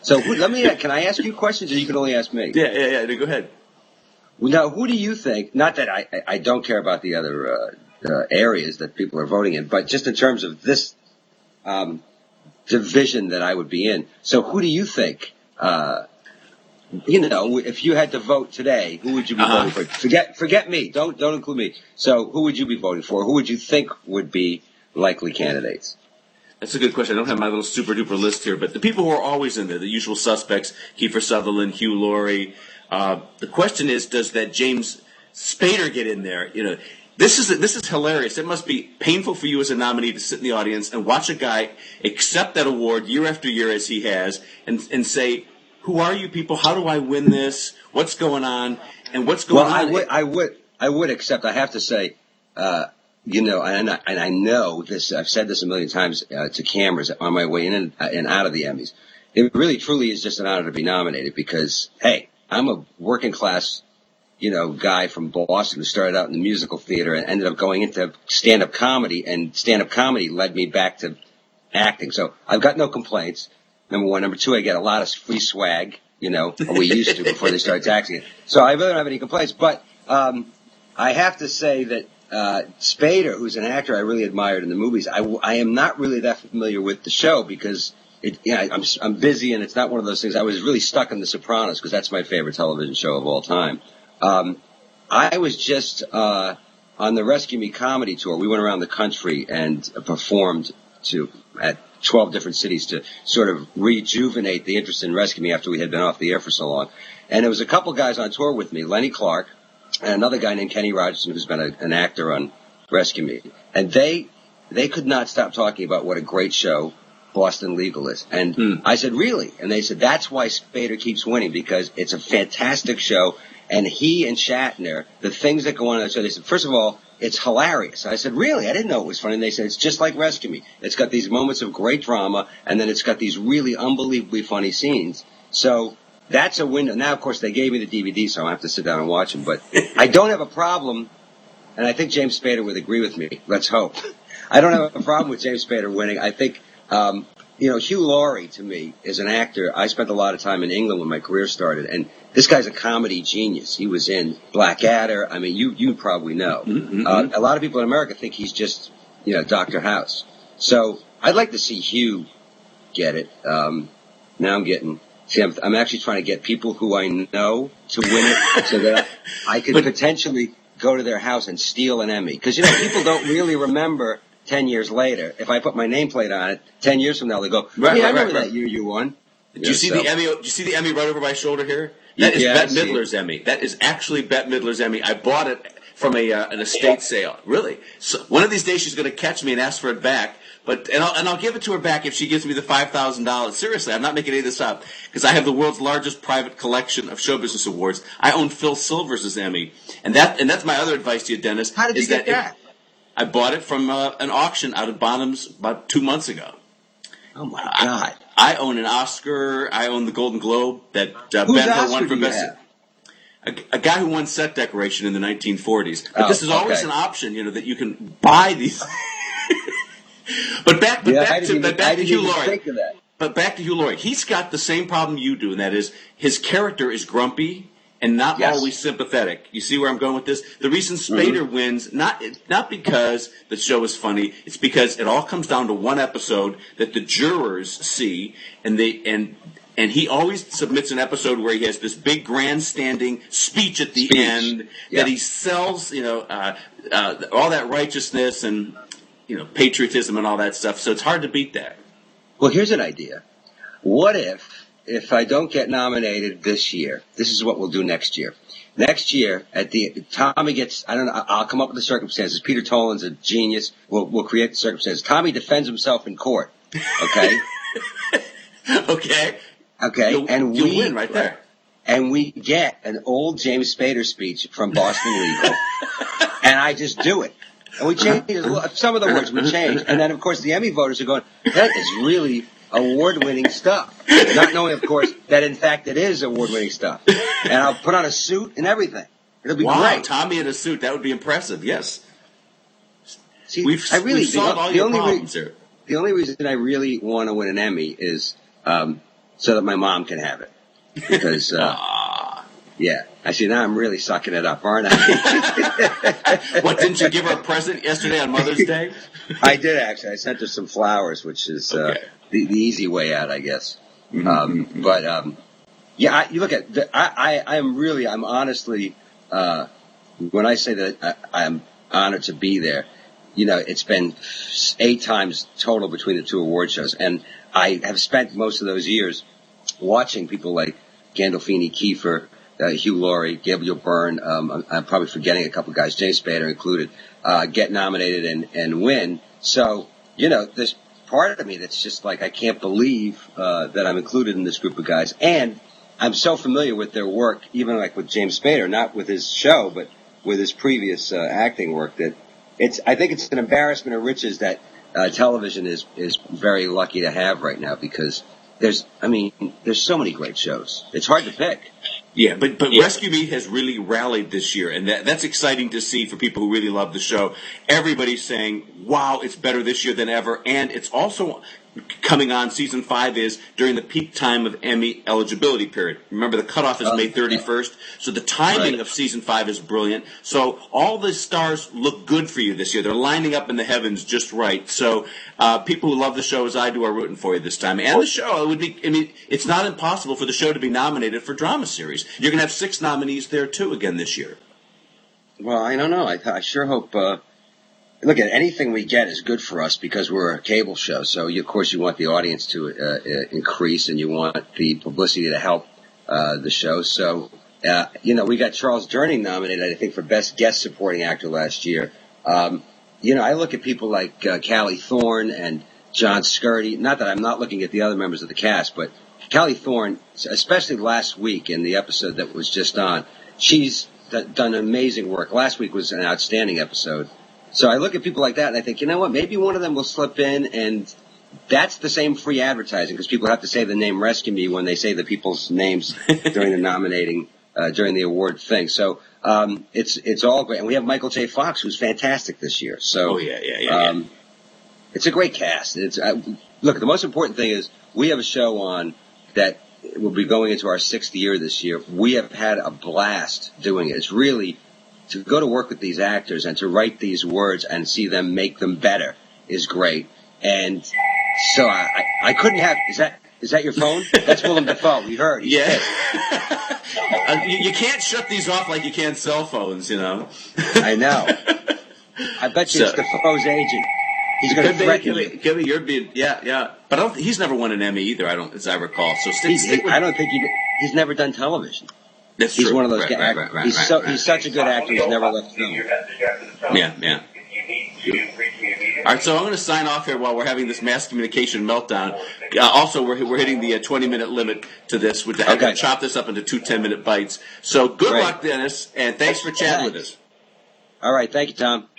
So can I ask you questions, or you can only ask me? Yeah. Go ahead. Now, who do you think? Not that I don't care about the other areas that people are voting in, but just in terms of this division that I would be in. So, who do you think? If you had to vote today, who would you be voting for? Forget me. Don't include me. So, who would you be voting for? Who would you think would be likely candidates? That's a good question. I don't have my little super duper list here, but the people who are always in there, the usual suspects: Kiefer Sutherland, Hugh Laurie. The question is, does that James Spader get in there? This is hilarious. It must be painful for you as a nominee to sit in the audience and watch a guy accept that award year after year as he has, and say, "Who are you people? How do I win this? What's going on? And what's going on?" Well, I would accept. I have to say, and I know this. I've said this a million times to cameras on my way in and out of the Emmys. It really, truly is just an honor to be nominated because, hey, I'm a working class, guy from Boston who started out in the musical theater and ended up going into stand-up comedy, and stand-up comedy led me back to acting. So I've got no complaints. Number one. Number two, I get a lot of free swag, or we used to before they started taxing it. So I really don't have any complaints. But I have to say that Spader, who's an actor I really admired in the movies, I am not really that familiar with the show because I'm busy, and it's not one of those things. I was really stuck in The Sopranos because that's my favorite television show of all time. I was just on the Rescue Me comedy tour. We went around the country and performed at 12 different cities to sort of rejuvenate the interest in Rescue Me after we had been off the air for so long. And there was a couple guys on tour with me, Lenny Clark and another guy named Kenny Rogerson, who's been an actor on Rescue Me. And they could not stop talking about what a great show Boston Legal is. And I said, really? And they said, that's why Spader keeps winning, because it's a fantastic show. And he and Shatner, the things that go on in that show, they said, first of all, it's hilarious. I said, really? I didn't know it was funny. And they said, it's just like Rescue Me. It's got these moments of great drama, and then it's got these really unbelievably funny scenes. So that's a window. Now, of course, they gave me the DVD, so I have to sit down and watch them. But I don't have a problem, and I think James Spader would agree with me. Let's hope. I don't have a problem with James Spader winning. I think, Hugh Laurie, to me, is an actor. I spent a lot of time in England when my career started, and this guy's a comedy genius. He was in Blackadder. I mean, you probably know. A lot of people in America think he's just, Dr. House. So I'd like to see Hugh get it. Now I'm actually trying to get people who I know to win it so that I could potentially go to their house and steal an Emmy. Because, people don't really remember 10 years later. If I put my nameplate on it, 10 years from now, they go, I remember that year you won. Did you see the Emmy? Did you see the Emmy right over my shoulder here? That is Bette Midler's Emmy. That is actually Bette Midler's Emmy. I bought it from an estate sale. Really? So one of these days she's going to catch me and ask for it back. And I'll give it to her back if she gives me the $5,000. Seriously, I'm not making any of this up because I have the world's largest private collection of show business awards. I own Phil Silvers' Emmy, and that's my other advice to you, Dennis. How did you get that? I bought it from an auction out of Bonham's about 2 months ago. Oh my God! I own an Oscar. I own the Golden Globe that Ben Hur won for best. A guy who won set decoration in the 1940s. But this is always an option, that you can buy these. But back to Hugh Laurie. But back to Hugh Laurie. He's got the same problem you do, and that is his character is grumpy and not always sympathetic. You see where I'm going with this? The reason Spader wins, not because the show is funny, it's because it all comes down to one episode that the jurors see, and he always submits an episode where he has this big grandstanding speech at the end that he sells, all that righteousness and patriotism and all that stuff. So it's hard to beat that. Well, here's an idea. What if I don't get nominated this year, this is what we'll do next year. Next year, Tommy gets, I don't know, I'll come up with the circumstances. Peter Tolan's a genius. We'll create the circumstances. Tommy defends himself in court. Okay? Okay. You'll win right there. And we get an old James Spader speech from Boston Legal. And I just do it. And we change some of the words we change. And then, of course, the Emmy voters are going, that is really award-winning stuff. Not knowing, of course, that in fact it is award-winning stuff. And I'll put on a suit and everything. It'll be great. Tommy in a suit. That would be impressive, yes. See, we've solved all your problems here. The only reason I really want to win an Emmy is so that my mom can have it. Because, yeah. I see, now I'm really sucking it up, aren't I? What, didn't you give her a present yesterday on Mother's Day? I did, actually. I sent her some flowers, which is the easy way out, I guess. Mm-hmm. You look at, I'm honestly, when I say that I'm honored to be there, it's been 8 times total between the 2 award shows. And I have spent most of those years watching people like Gandolfini, Kiefer, Hugh Laurie, Gabriel Byrne, I'm probably forgetting a couple guys, James Spader included, get nominated and win. So, there's part of me that's just like, I can't believe that I'm included in this group of guys. And I'm so familiar with their work, even like with James Spader, not with his show, but with his previous acting work, that I think it's an embarrassment of riches that television is very lucky to have right now, because there's so many great shows. It's hard to pick. Yeah, but Rescue Me has really rallied this year, and that's exciting to see for people who really love the show. Everybody's saying, wow, it's better this year than ever, and it's also coming on. Season 5 is during the peak time of Emmy eligibility period. Remember, the cutoff is May 31st, so the timing of Season 5 is brilliant. So all the stars look good for you this year. They're lining up in the heavens just right. So people who love the show, as I do, are rooting for you this time. And the show, it's not impossible for the show to be nominated for drama series. You're going to have 6 nominees there, too, again this year. Well, I don't know. I sure hope... Look, at anything we get is good for us because we're a cable show. So, of course, you want the audience to increase, and you want the publicity to help the show. So, we got Charles Durning nominated, I think, for Best Guest Supporting Actor last year. I look at people like Callie Thorne and John Scurdy. Not that I'm not looking at the other members of the cast, but Callie Thorne, especially last week in the episode that was just on, she's done amazing work. Last week was an outstanding episode. So I look at people like that and I think, you know what, maybe one of them will slip in, and that's the same free advertising, because people have to say the name Rescue Me when they say the people's names during the nominating, during the award thing. So it's all great. And we have Michael J. Fox, who's fantastic this year. So it's a great cast. Look, the most important thing is we have a show on that will be going into our 6th year this year. We have had a blast doing it. It's really... to go to work with these actors and to write these words and see them make them better is great. And so I couldn't have... Is that your phone? That's Willem Dafoe. We heard. You can't shut these off like you can cell phones, I know. I bet you it's Dafoe's agent. He's going to threaten you. Could be. You're being... Yeah. But he's never won an Emmy either, as I recall. So I don't think he's never done television. That's he's true. One of those guys. He's such a good actor. He's never left film. Yeah. All right, so I'm going to sign off here while we're having this mass communication meltdown. Also, we're hitting the 20-minute limit to this. I'm going to chop this up into 2 10-minute bites. So good luck, Dennis, and thanks for chatting with us. All right, thank you, Tom.